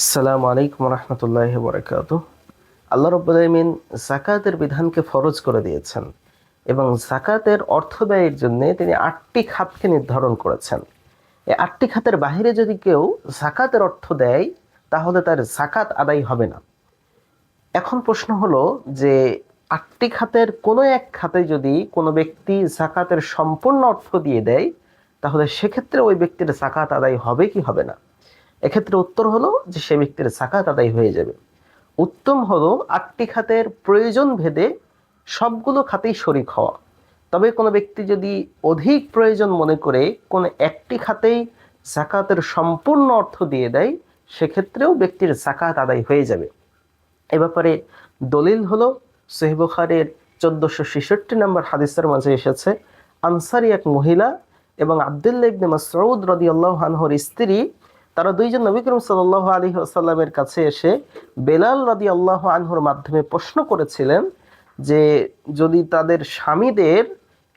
আসসালামু আলাইকুম রহমতুল্লাহ বরকাত। আল্লাহ রাব্বুল আলামিন যাকাতের বিধানকে ফরজ করে দিয়েছেন এবং যাকাতের অর্থ ব্যয়ের জন্য তিনি 8টি খাতকে নির্ধারণ করেছেন। এই 8টি খাতের বাইরে যদি কেউ যাকাতের অর্থ দেয় তাহলে তার যাকাত আদায় হবে না। এখন প্রশ্ন হলো যে 8টি খাতের কোনো এক খাতে যদি কোনো ব্যক্তি যাকাতের সম্পূর্ণ অর্থ দিয়ে দেয় তাহলে সেক্ষেত্রে ওই ব্যক্তির যাকাত আদায় হবে কি হবে না? এক্ষেত্রে উত্তর হলো যে সে ব্যক্তির যাকাত আদায় হয়ে যাবে। উত্তম হলো 8টি খাতের প্রয়োজন ভেদে সবগুলো খাতেই শরিক হওয়া। তবে কোনো ব্যক্তি যদি অধিক প্রয়োজন মনে করে কোনো একটি খাতেই যাকাতের সম্পূর্ণ অর্থ দিয়ে দেয় সেক্ষেত্রেও ব্যক্তির যাকাত আদায় হয়ে যাবে। এ ব্যাপারে দলিল হলো সহিহ বুখারীর 1466 নম্বর হাদিসের মাঝে এসেছে, আনসারী এক মহিলা এবং আব্দুল্লাহ ইবনে মাসউদ রাদিয়াল্লাহু আনহুর স্ত্রী, তারা দুইজন নবী করিম সাল্লাল্লাহু আলাইহি ওয়াসাল্লামের কাছে এসে বেলাল রাদিয়াল্লাহু আনহুর মাধ্যমে প্রশ্ন করেছিলেন যে যদি তাদের স্বামীদের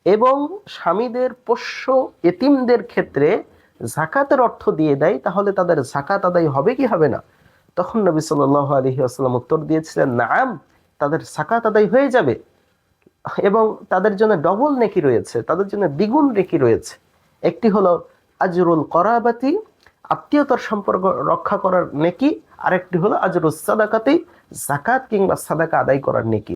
এবং স্বামীদের পোষ্য এতিমদের ক্ষেত্রে যাকাতের অর্থ দিয়ে দেয় তাহলে তাদের যাকাত আদায় হবে কি হবে না? তখন নবী সাল্লাল্লাহু আলাইহি ওয়াসাল্লাম উত্তর দিয়েছিলেন, নাম, তাদের যাকাত আদায় হয়ে যাবে এবং তাদের জন্য ডবল নেকি রয়েছে, তাদের জন্য দ্বিগুণ নেকি রয়েছে। একটি হলো আজরুল করাবাতি, আত্মীয়তার সম্পর্ক রক্ষা করার নেকি, আরেকটি হলো আজরুস সাদাকাতি, যাকাত কিংবা সাদাকা আদায় করার নেকি।